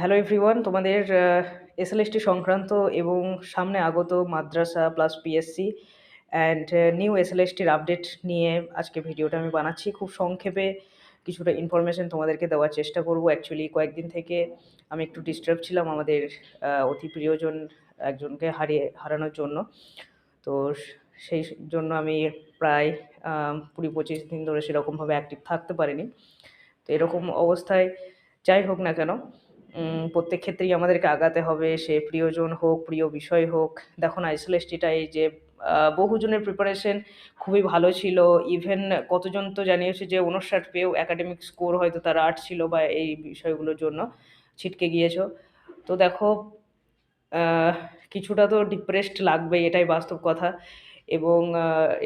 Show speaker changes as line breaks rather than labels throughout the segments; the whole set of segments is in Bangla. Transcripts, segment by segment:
হ্যালো এভরিওয়ান, তোমাদের এসএলএসটি সংক্রান্ত এবং সামনে আগত মাদ্রাসা প্লাস পিএসসি অ্যান্ড নিউ এসএলএসটির আপডেট নিয়ে আজকে ভিডিওটা আমি বানাচ্ছি। খুব সংক্ষেপে কিছুটা ইনফরমেশন তোমাদেরকে দেওয়ার চেষ্টা করব। অ্যাকচুয়ালি কয়েকদিন থেকে আমি একটু ডিস্টার্ব ছিলাম আমাদের অতি প্রিয়জন একজনকে হারানোর জন্য। তো সেই জন্য আমি প্রায় ২০-২৫ দিন ধরে সেরকমভাবে অ্যাক্টিভ থাকতে পারিনি। তো এরকম অবস্থায় যাই হোক না কেন, প্রত্যেক ক্ষেত্রেই আমাদেরকে আগাতে হবে। সে প্রিয়জন হোক, প্রিয় বিষয় হোক। দেখো না, এসএলএসটিটা এই যে বহুজনের প্রিপারেশন খুবই ভালো ছিল। ইভেন কতজন তো জানিয়েছে যে ৫৯ পেয়েও একাডেমিক স্কোর হয়তো তার ৮ ছিল বা এই বিষয়গুলোর জন্য ছিটকে গিয়েছো। তো দেখো, আহ কিছুটা তো ডিপ্রেসড লাগবেই, এটাই বাস্তব কথা। এবং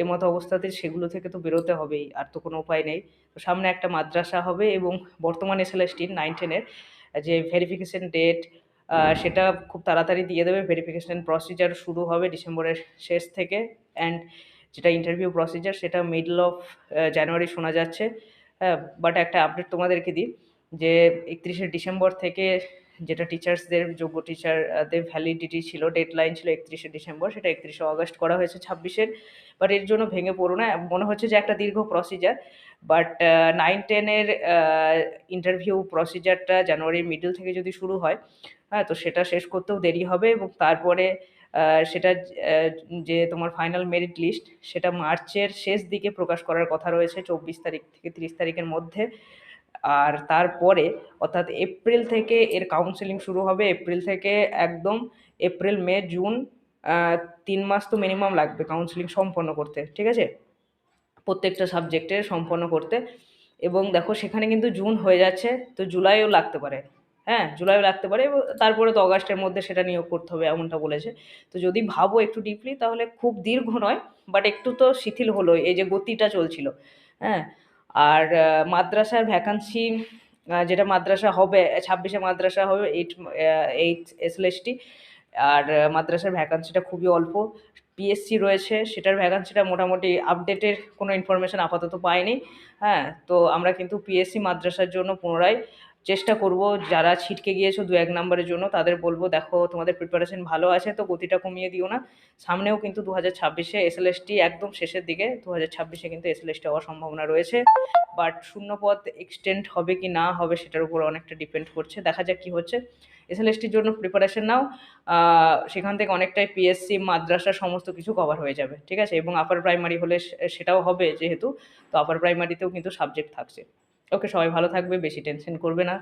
এমতো অবস্থাতে সেগুলো থেকে তো বেরোতে হবেই, আর তো কোনো উপায় নেই। তো সামনে একটা মাদ্রাসা হবে এবং বর্তমান এসএলএসটির 9-10 এর যে ভেরিফিকেশন ডেট, সেটা খুব তাড়াতাড়ি দিয়ে দেবে। ভেরিফিকেশন প্রসিজার শুরু হবে ডিসেম্বরের শেষ থেকে, অ্যান্ড যেটা ইন্টারভিউ প্রসিজার সেটা মিডল অফ জানুয়ারি শোনা যাচ্ছে। হ্যাঁ, বাট একটা আপডেট তোমাদেরকে দিই যে ৩১শে ডিসেম্বর থেকে যেটা টিচার্সদের, যোগ্য টিচারদের ভ্যালিডিটি ছিল, ডেডলাইন ছিল ৩১শে ডিসেম্বর, সেটা ৩১শে অগাস্ট করা হয়েছে ২৬-এর। বাট এর জন্য ভেঙে পড়ো না, মনে হচ্ছে যে একটা দীর্ঘ প্রসিজার। বাট 9-10 এর ইন্টারভিউ প্রসিজারটা জানুয়ারির মিডল থেকে যদি শুরু হয়, হ্যাঁ, তো সেটা শেষ করতেও দেরি হবে। এবং তারপরে সেটা যে তোমার ফাইনাল মেরিট লিস্ট, সেটা মার্চের শেষ দিকে প্রকাশ করার কথা রয়েছে, ২৪ তারিখ থেকে ৩০ তারিখের মধ্যে। আর তারপরে অর্থাৎ এপ্রিল থেকে এর কাউন্সেলিং শুরু হবে। এপ্রিল থেকে একদম এপ্রিল, মে, জুন, ৩ মাস তো মিনিমাম লাগবে কাউন্সেলিং সম্পন্ন করতে, ঠিক আছে? প্রত্যেকটা সাবজেক্টে সম্পন্ন করতে। এবং দেখো সেখানে কিন্তু জুন হয়ে যাচ্ছে, তো জুলাইও লাগতে পারে। হ্যাঁ, জুলাইও লাগতে পারে এবং তারপরে তো অগাস্টের মধ্যে সেটা নিয়োগ করতে হবে, এমনটা বলেছে। তো যদি ভাবো একটু ডিপলি, তাহলে খুব দীর্ঘ নয়, বাট একটু তো শিথিল হলো এই যে গতিটা চলছিল। হ্যাঁ, আর মাদ্রাসার ভ্যাকান্সি, যেটা মাদ্রাসা হবে ২৬-এ মাদ্রাসা হবে, 8 এসএলএসটি। আর মাদ্রাসার ভ্যাকান্সিটা খুবই অল্প। পিএসসি রয়েছে, সেটার ভ্যাকান্সিটা মোটামুটি আপডেটের কোনো ইনফরমেশন আপাতত পাইনি। হ্যাঁ, তো আমরা কিন্তু পিএসসি মাদ্রাসার জন্য পুনরায় চেষ্টা করব। যারা ছিটকে গিয়েছো ২-১ নাম্বারের জন্য, তাদের বলবো দেখো তোমাদের প্রিপারেশন ভালো আছে তো গতিটা কমিয়ে দিও না। সামনেও কিন্তু ২০২৬-এ এসএলএসটি একদম শেষের দিকে, ২০২৬-এ কিন্তু এসএলএসটি হওয়ার সম্ভাবনা রয়েছে। বাট শূন্যপদ এক্সটেন্ড হবে কি না হবে সেটার উপর অনেকটা ডিপেন্ড করছে, দেখা যাক কি হচ্ছে। এসএলএসটির জন্য প্রিপারেশন নাও। সেখান থেকে অনেকটাই পিএসসি মাদ্রাসা সমস্ত কিছু কভার হয়ে যাবে, ঠিক আছে? এবং আপার প্রাইমারি হলে সেটাও হবে যেহেতু, তো আপার প্রাইমারিতেও কিন্তু সাবজেক্ট থাকছে। ওকে, সবাই ভালো থাকবে, বেশি টেনশন করবে না।